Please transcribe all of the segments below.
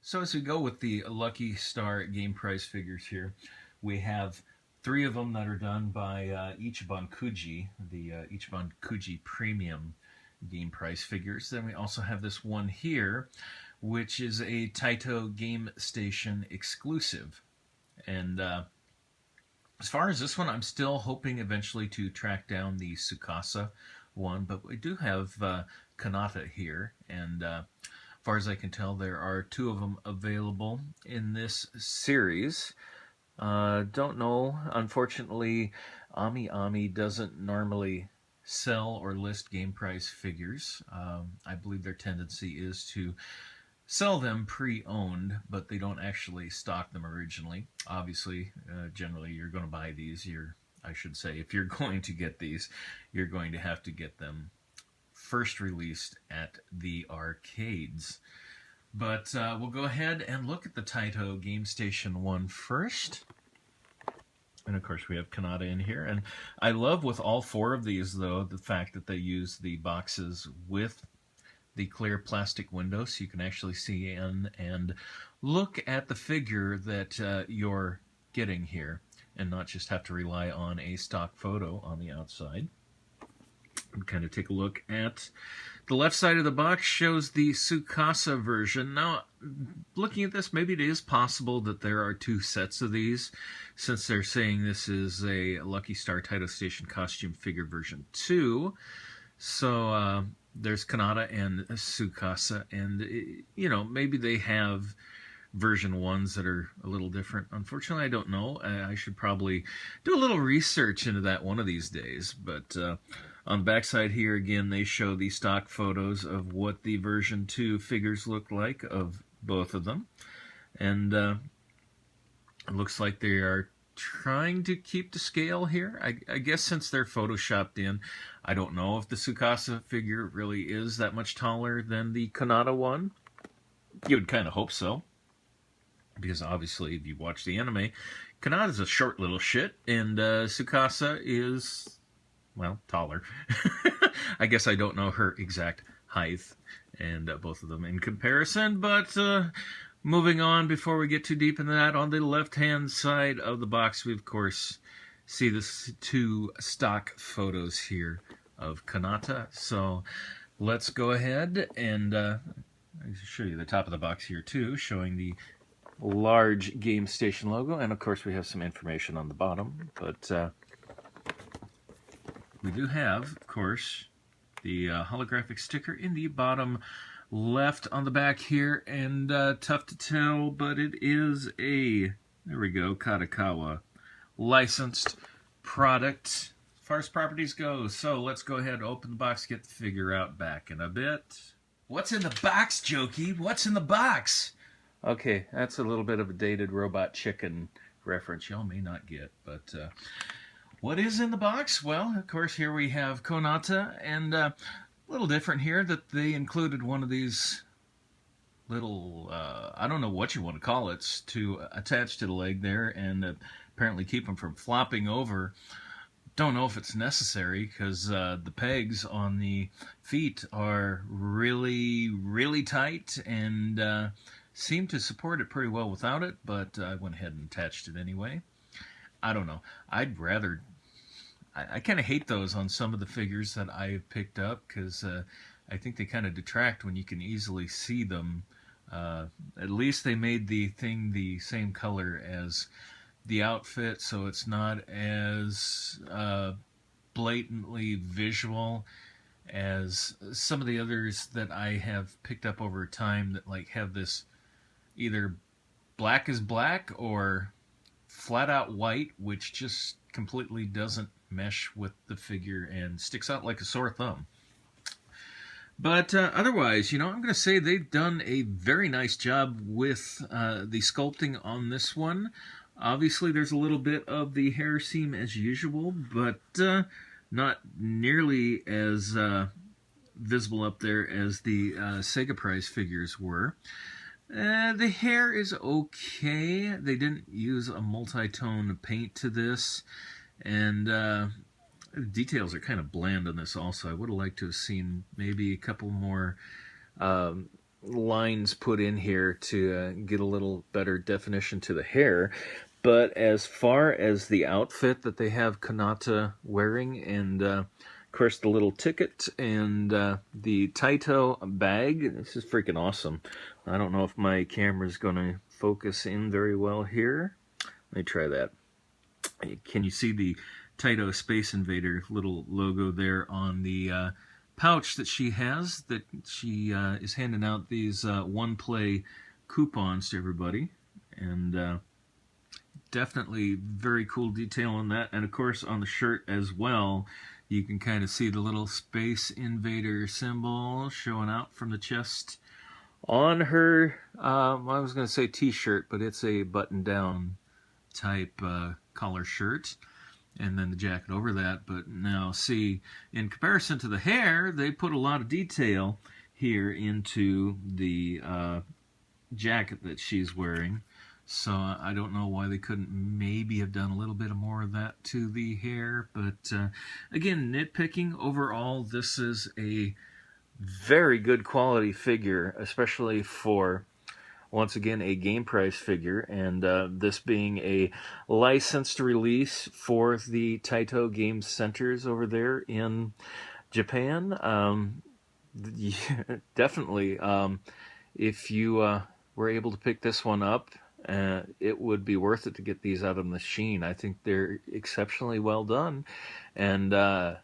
So as we go with the Lucky Star game prize figures here, we have three of them that are done by Ichiban Kuji, the Ichiban Kuki Premium game prize figures. Then we also have this one here, which is a Taito Game Station exclusive. And as far as this one, I'm still hoping eventually to track down the Tsukasa one, but we do have Kanata here, and as far as I can tell, there are two of them available in this series. Don't know. Unfortunately, AmiAmi doesn't normally sell or list game prize figures. I believe their tendency is to sell them pre-owned, but they don't actually stock them originally. Obviously, generally you're going to buy these. I should say, if you're going to get these, you're going to have to get them first released at the arcades. But we'll go ahead and look at the Taito Game Station one first. And of course we have Kanata in here. And I love with all four of these, though, the fact that they use the boxes with the clear plastic window so you can actually see in and look at the figure that you're getting here and not just have to rely on a stock photo on the outside. And kind of take a look at the left side of the box shows the Tsukasa version. Now, looking at this, maybe it is possible that there are two sets of these, since they're saying this is a Lucky Star Taito Station costume figure version 2. So there's Kanata and Tsukasa, and you know, maybe they have version 1s that are a little different. Unfortunately, I don't know. I should probably do a little research into that one of these days, but on the backside here, again, they show the stock photos of what the version 2 figures look like of both of them. And it looks like they are trying to keep the scale here. I guess since they're photoshopped in, I don't know if the Tsukasa figure really is that much taller than the Kanata one. You would kind of hope so, because obviously if you watch the anime, Kanata's a short little shit, and Tsukasa is, well, taller. I guess I don't know her exact height, and both of them in comparison, but moving on, before we get too deep into that, on the left-hand side of the box, we, of course, see the two stock photos here of Kanata. So let's go ahead and I'll show you the top of the box here, too, showing the large Game Station logo, and, of course, we have some information on the bottom, but we do have, of course, the holographic sticker in the bottom left on the back here, and tough to tell, but it is a, there we go, Katakawa licensed product as far as properties go. So let's go ahead and open the box, get the figure out back in a bit. What's in the box, Jokey? What's in the box? Okay, that's a little bit of a dated Robot Chicken reference y'all may not get, but what is in the box? Well, of course, here we have Kanata, and a little different here that they included one of these little, I don't know what you want to call it, to attach to the leg there and apparently keep them from flopping over. Don't know if it's necessary, because the pegs on the feet are really, really tight and seem to support it pretty well without it, but I went ahead and attached it anyway. I don't know. I'd rather... I kind of hate those on some of the figures that I've picked up, because I think they kind of detract when you can easily see them. At least they made the thing the same color as the outfit, so it's not as blatantly visual as some of the others that I have picked up over time that like have this either black is black or flat out white, which just completely doesn't mesh with the figure and sticks out like a sore thumb. But otherwise, you know, I'm going to say they've done a very nice job with the sculpting on this one. Obviously, there's a little bit of the hair seam as usual, but not nearly as visible up there as the Sega prize figures were. The hair is okay. They didn't use a multi-tone paint to this, and the details are kind of bland on this also. I would have liked to have seen maybe a couple more lines put in here to get a little better definition to the hair. But as far as the outfit that they have Kanata wearing, and of course the little ticket and the Taito bag, this is freaking awesome. I don't know if my camera's going to focus in very well here. Let me try that. Can you see the Taito Space Invader little logo there on the pouch that she has, that she is handing out these one-play coupons to everybody, and definitely very cool detail on that. And of course on the shirt as well, you can kind of see the little Space Invader symbol showing out from the chest on her, I was going to say t-shirt, but it's a button-down type collar shirt, and then the jacket over that. But now see, in comparison to the hair, they put a lot of detail here into the jacket that she's wearing. So I don't know why they couldn't maybe have done a little bit more of that to the hair. But again, nitpicking, overall, this is a very good quality figure, especially for, once again, a game price figure, and this being a licensed release for the Taito Game Centers over there in Japan. Yeah, definitely, if you were able to pick this one up, it would be worth it to get these out of the machine. I think they're exceptionally well done, and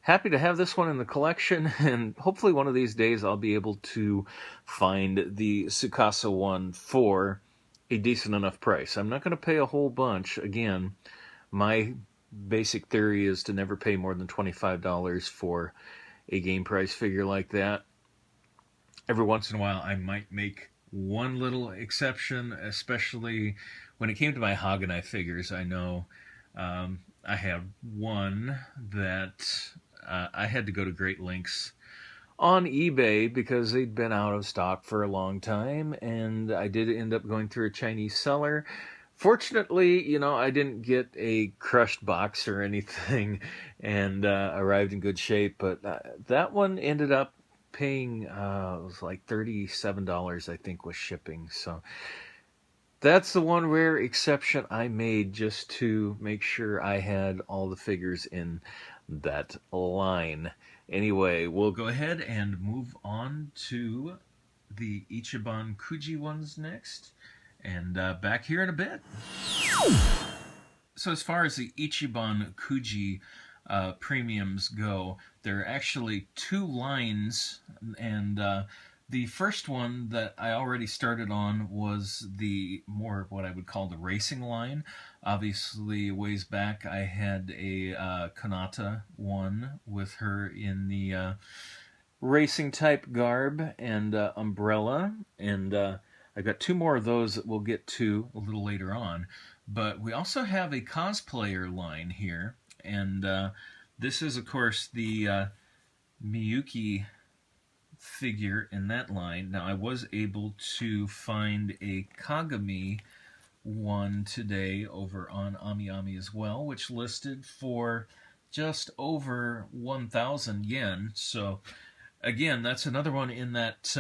happy to have this one in the collection, and hopefully one of these days I'll be able to find the Tsukasa one for a decent enough price. I'm not going to pay a whole bunch. Again, my basic theory is to never pay more than $25 for a game price figure like that. Every once in a while I might make one little exception, especially when it came to my Haganai figures. I know I have one that I had to go to great lengths on eBay because they'd been out of stock for a long time, and I did end up going through a Chinese seller. Fortunately, you know, I didn't get a crushed box or anything, and arrived in good shape, but that one ended up paying, it was like $37, I think, with shipping. So that's the one rare exception I made just to make sure I had all the figures in that line. Anyway, we'll go ahead and move on to the Ichiban Kuji ones next, and back here in a bit. So as far as the Ichiban Kuji premiums go, there are actually two lines, and the first one that I already started on was the more what I would call the racing line. Obviously, ways back I had a Kanata one with her in the racing type garb and umbrella, and I've got two more of those that we'll get to a little later on. But we also have a cosplayer line here, and this is, of course, the Miyuki figure in that line. Now, I was able to find a Kagami one today over on AmiAmi as well, which listed for just over 1,000 yen. So, again, that's another one in that,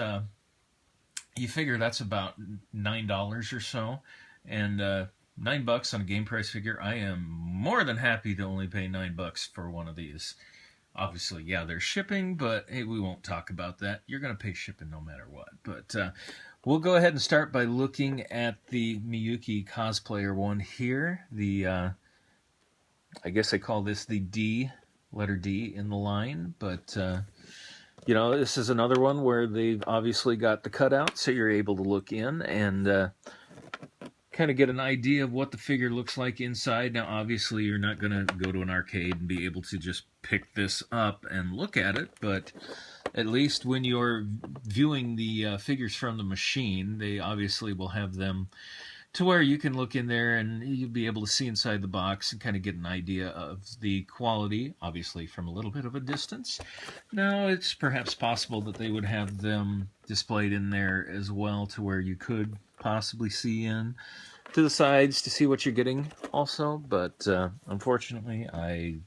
you figure that's about $9 or so, and $9 on a game price figure. I am more than happy to only pay $9 for one of these. Obviously, yeah, there's shipping, but hey, we won't talk about that. You're going to pay shipping no matter what. But we'll go ahead and start by looking at the Miyuki cosplayer one here. The I guess I call this the D, letter D in the line, but you know, this is another one where they've obviously got the cutout, so you're able to look in and kind of get an idea of what the figure looks like inside. Now, obviously, you're not going to go to an arcade and be able to just pick this up and look at it, but at least when you're viewing the figures from the machine, they obviously will have them to where you can look in there and you'll be able to see inside the box and kind of get an idea of the quality, obviously from a little bit of a distance. Now, it's perhaps possible that they would have them displayed in there as well to where you could possibly see in to the sides to see what you're getting also, but unfortunately, I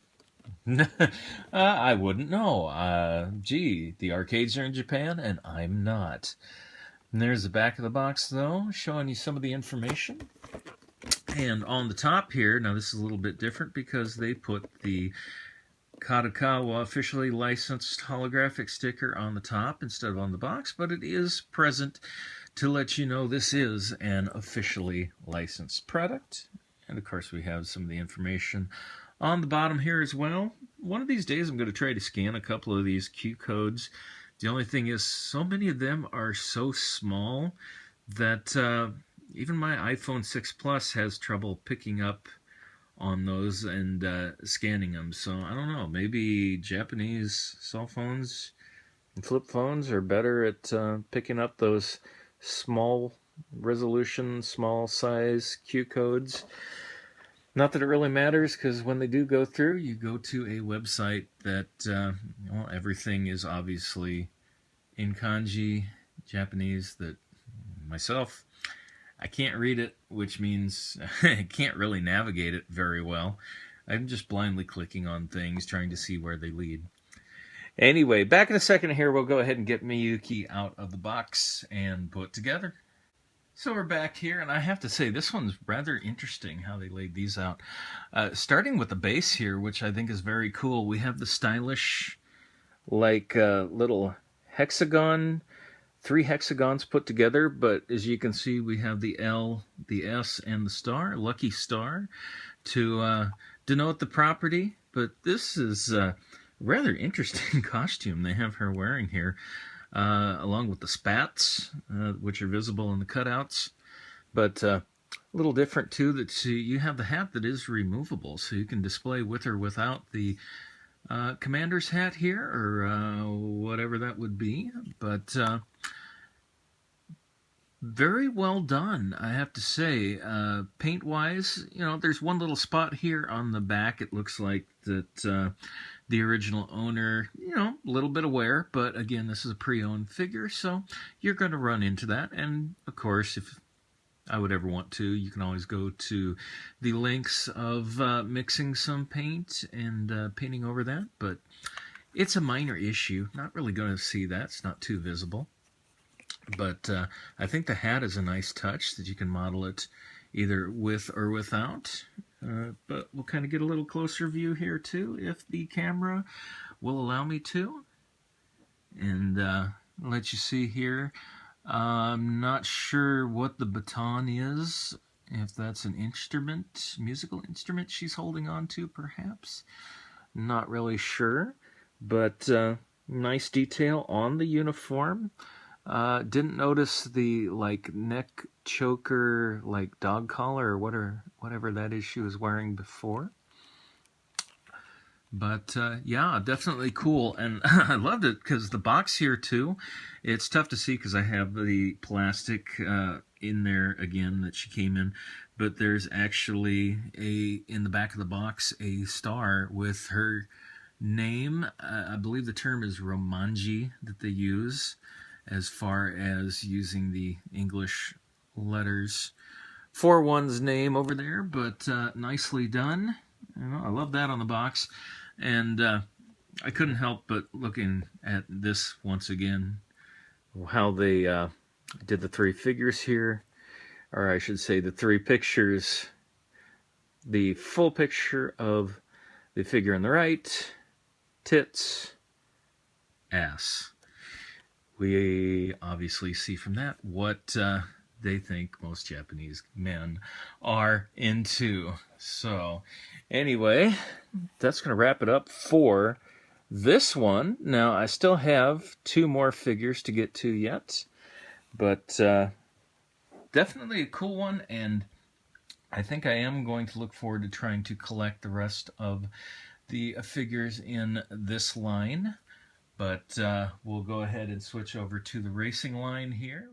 wouldn't know. Gee, the arcades are in Japan and I'm not. And there's the back of the box, though, showing you some of the information. And on the top here, now this is a little bit different because they put the Kadokawa officially licensed holographic sticker on the top instead of on the box, but it is present to let you know this is an officially licensed product. And of course we have some of the information on the bottom here as well. One of these days I'm going to try to scan a couple of these Q codes. The only thing is so many of them are so small that even my iPhone 6 Plus has trouble picking up on those and scanning them. So I don't know, maybe Japanese cell phones and flip phones are better at picking up those small resolution, small size Q codes. Not that it really matters, because when they do go through, you go to a website that, well, everything is obviously in kanji, Japanese, that myself, I can't read it, which means I can't really navigate it very well. I'm just blindly clicking on things, trying to see where they lead. Anyway, back in a second here, we'll go ahead and get Miyuki out of the box and put together. So we're back here, and I have to say, this one's rather interesting how they laid these out. Starting with the base here, which I think is very cool, we have the stylish, like, little hexagon, 3 hexagons put together, but as you can see, we have the L, the S, and the star, lucky star, to denote the property. But this is a rather interesting costume they have her wearing here. Along with the spats, which are visible in the cutouts. But a little different, too, that you have the hat that is removable, so you can display with or without the commander's hat here, or whatever that would be. But very well done, I have to say. Paint-wise, you know, there's one little spot here on the back. It looks like that the original owner, you know, a little bit aware, but again, this is a pre-owned figure, so you're going to run into that. And of course, if I would ever want to, you can always go to the links of mixing some paint and painting over that, but it's a minor issue. Not really going to see that. It's not too visible. But I think the hat is a nice touch that you can model it either with or without. But we'll kind of get a little closer view here too, if the camera will allow me to. And let you see here. I'm not sure what the baton is, if that's an instrument, musical instrument she's holding on to, perhaps. Not really sure, but nice detail on the uniform. Didn't notice the like neck choker, like dog collar or whatever that is she was wearing before. But yeah, definitely cool, and I loved it because the box here too. It's tough to see because I have the plastic in there again that she came in, but there's actually in the back of the box a star with her name. I believe the term is romanji that they use, as far as using the English letters for one's name over there, but nicely done. You know, I love that on the box, and I couldn't help but looking at this once again, how they did the 3 figures here, or I should say the 3 pictures. The full picture of the figure on the right, tits, ass. We obviously see from that what they think most Japanese men are into. So anyway, that's going to wrap it up for this one. Now, I still have 2 more figures to get to yet, but definitely a cool one, and I think I am going to look forward to trying to collect the rest of the figures in this line. But we'll go ahead and switch over to the racing line here.